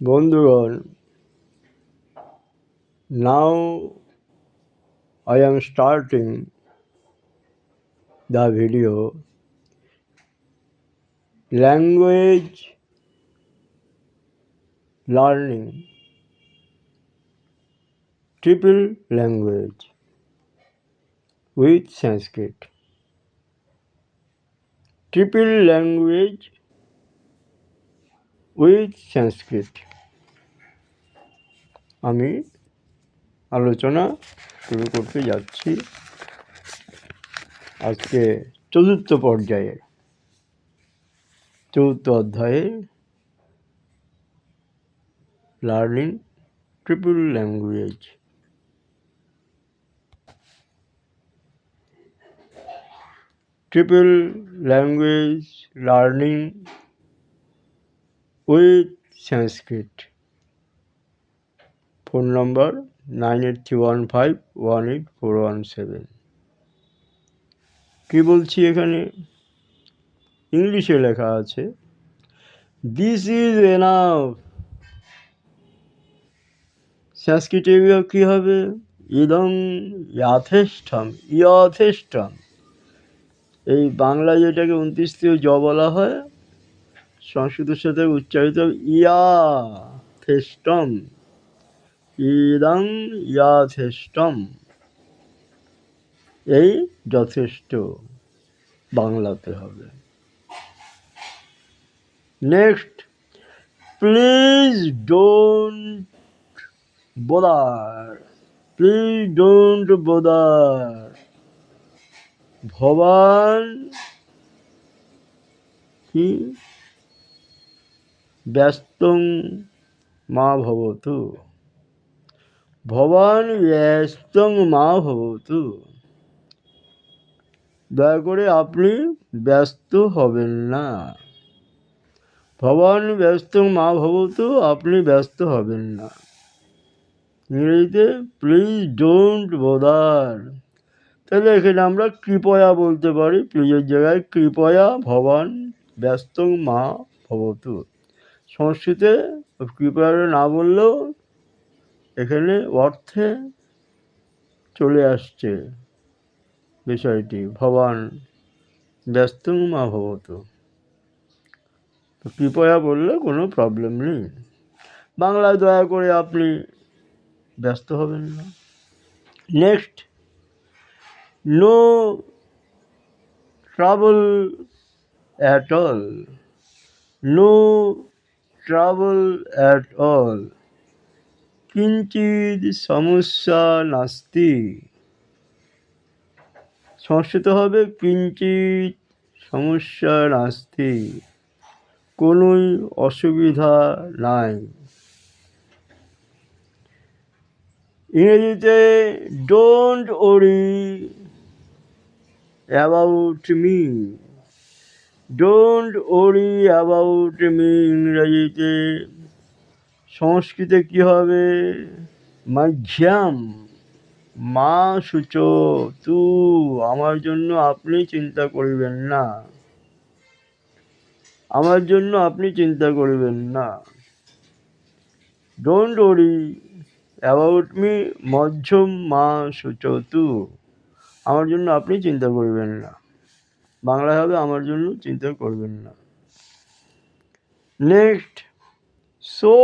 বন্ধুগণ, now I am starting the video language learning, triple language with Sanskrit. Triple language with Sanskrit. আমি আলোচনা শুরু করতে যাচ্ছি আজকে চতুর্থ পর্যায়ে, চতুর্থ অধ্যায়ে learning triple language. Triple language learning with Sanskrit. Phone number 9831518417। কি বলছি এখানে? ইংলিশে লেখা আছে দিস ইজ এনাফ। সংস্কৃতে কি হবে? ইদং যথেষ্টম, যথেষ্টম। এই বাংলায় যেটাকে 29 জ বলা হয়, সংস্কৃতের সাথে উচ্চারিত যথেষ্টম, ইদং যথেষ্টম। এই যথেষ্ট বাংলাতে হবে। Next, please don't bother, please don't bother. ভবান কি ব্যস্তং মা ভবতু, ভবান ব্যস্তং মা ভবতু। দয়া করে আপনি ব্যস্ত হবেন না। ভবান ব্যস্তং মা ভবতু, আপনি ব্যস্ত হবেন না। ইংরেজিতে প্লিজ ডোন্ট বোদার। তাহলে এখানে আমরা কৃপয়া বলতে পারি, প্লিজের জায়গায় কৃপয়া ভবান ব্যস্তং মা ভবতু। সংস্কৃতে কৃপয়া না বললেও এখানে অর্থে চলে আসছে বিষয়টি, ভবান ব্যস্তং মা ভবতু। কৃপয়া বললে কোনো প্রবলেম নেই। বাংলায় দয়া করে আপনি ব্যস্ত হবেন না। Next, no trouble at all, no trouble at all, কিঞ্চিৎ সমস্যা নাস্তি। সংস্কৃত হবে কিঞ্চিৎ সমস্যা নাস্তি, কোনোই অসুবিধা নাই। ইংরেজিতে don't worry about me, don't worry about me ইংরেজিতে। সংস্কৃতে কি হবে? মাঝ্যাম মা সূচ তু, আমার জন্য আপনি চিন্তা করিবেন না, আমার জন্য আপনি চিন্তা করিবেন না। ডোন্ট ওরি অ্যাবাউট মি মধ্যম মা সূচ তু, আমার জন্য আপনি চিন্তা করবেন না। বাংলায় হবে আমার জন্য চিন্তা করবেন না। Next, show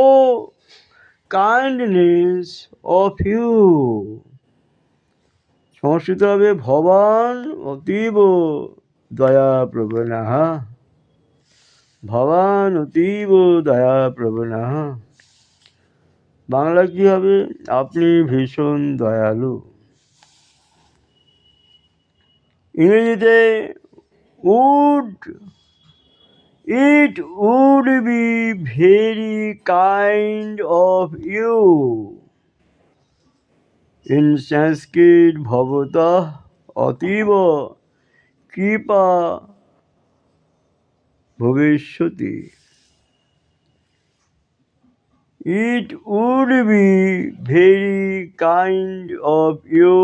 kindness of you. সংস্কৃত হবে ভবান অতীব দয়া প্রবণঃ, ভবান অতীব দয়া প্রবণঃ। বাংলা কি হবে? আপনি ভীষণ দয়ালু। ইংরেজিতে would, it would be very kind of you. In সংস্কৃত ভবতঃ অতীব কৃপা ভবিষ্যতি। It would be very kind of you.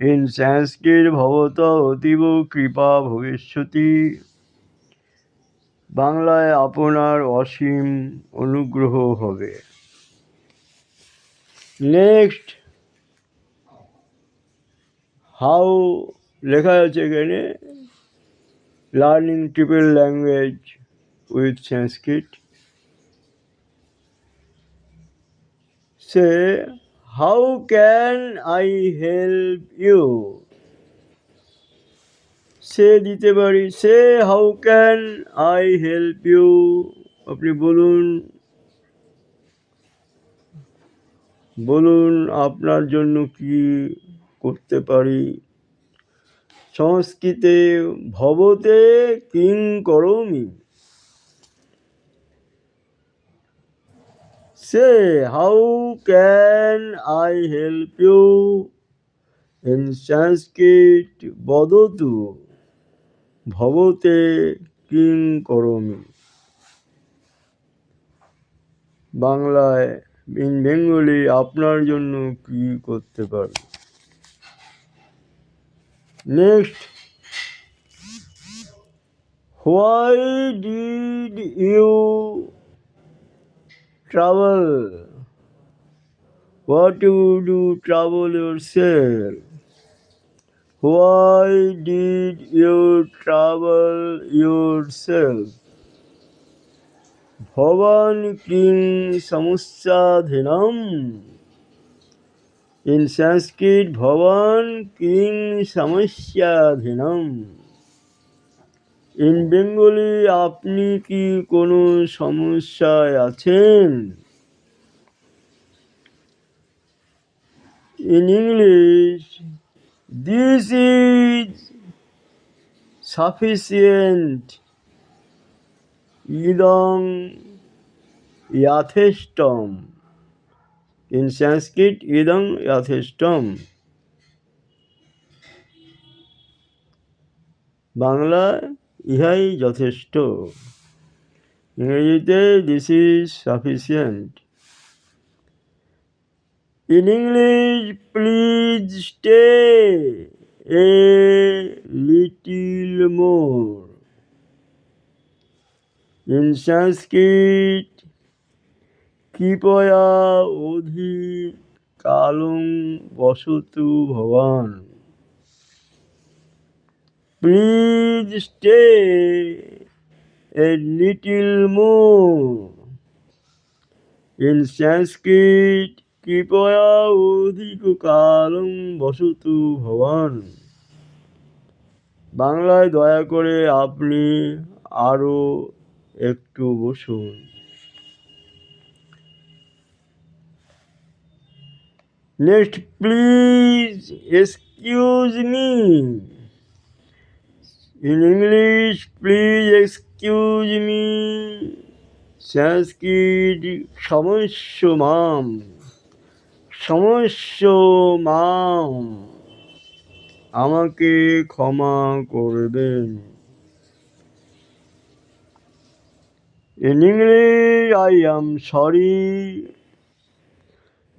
In Sanskrit bhavata অতীব কৃপা ভবিষ্যতি। বাংলায় আপনার অসীম অনুগ্রহ হবে। নেক্সট, হাউ লেখা আছে এখানে, learning triple language with Sanskrit. Say how can I help you. সে দিতে পারি, say how can I help you. আপনি বলুন, বলুন আপনার জন্য কি করতে পারি। সংস্কৃতে ভবতে কিং করোমি। Say how can I help you in Sanskrit বদতু ভবতে কিং করোমি। বাংলায়, ইন বেঙ্গলি, আপনার জন্য কি করতে পারি। Next, why did you travel, what you do travel yourself. Why did you travel yourself. ভবান কিং সমস্যাধীনম। ইন সংস্কৃত ভবান কিং সমস্যাধীনম। ইন বেঙ্গলি, আপনি কি কোনো সমস্যায় আছেন। In English, this is sufficient, ইদং যথেষ্টম। ইন সংস্কৃত ইদং যথেষ্টম। বাংলায় ইহাই যথেষ্ট। ইংরেজিতে this is sufficient. In English, please stay a little more. In Sanskrit, কৃপয়া অধিক কালং বসতু ভবান। Please stay a little more. In Sanskrit, কৃপয়া অধিক কালং বসতু ভবান। বাংলায়, দয়া করে আপনি আরও একটু বসুন। Next, please excuse me. In English, please excuse me. Sanskrit সমস্য মাম, সমস্য মাম, আমাকে ক্ষমা করবেন। In English, I am sorry.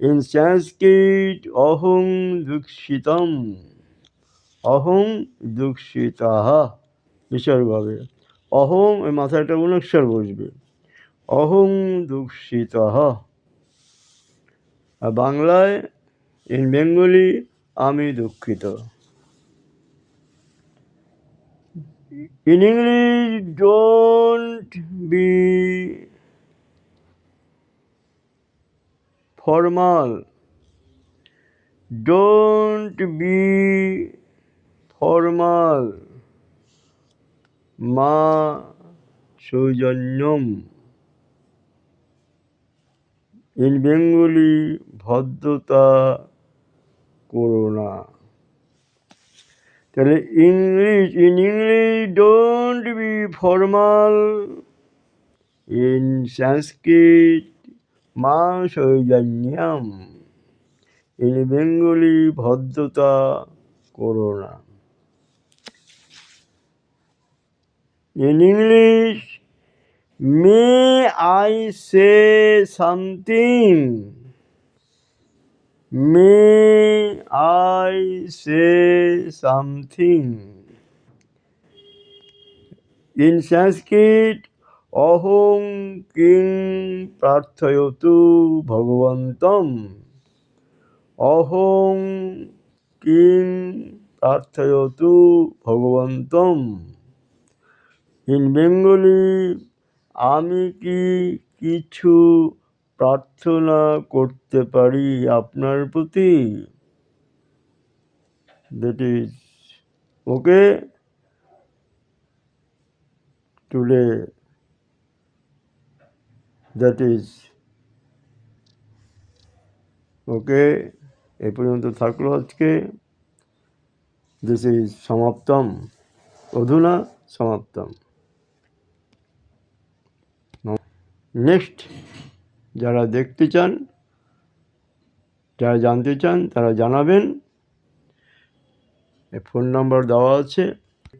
In Sanskrit, অহং দুঃখিতম, অহং দুঃখিতাহ। বিসর্গ হবে। অহং, ওই মাথায় একটা অনুস্বার বসবে। অহং দুঃখিতাহ। আর বাংলায়, ইন বেঙ্গলি, আমি দুঃখিত। In English, don't be formal, don't be formal, মা সৌজন্যম। ইন বেঙ্গলি, ভদ্রতা করো না। তাহলে English, in English, don't be formal. In Sanskrit, মা সৌজন্যম। ইন বেঙ্গলি, ভদ্রতা করো না। In English, may I say something, may I say something. In Sanskrit, অহং কিং প্রার্থয়তু ভগবন্তম, অহং কিং প্রার্থয়তু ভগবন্তম। ইন বেঙ্গলি, আমি কি কিছু প্রার্থনা করতে পারি আপনার প্রতি? That is okay today, that is okay. এ পর্যন্ত থাকলো আজকে। দিস ইজ সমাপ্তম, অধুনা সমাপ্তম। নেক্সট যারা দেখতে চান, যারা জানতে চান, তারা জানাবেন। ফোন নাম্বার দেওয়া আছে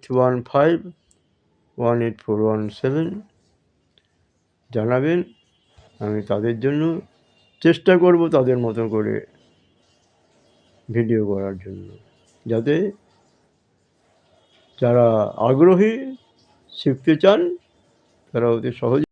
81518417। জানাবেন, আমি তাদের জন্য চেষ্টা করব তাদের মতো করে ভিডিও করার জন্য, যাতে যারা আগ্রহী শিখতে চান তারা অতি সহজে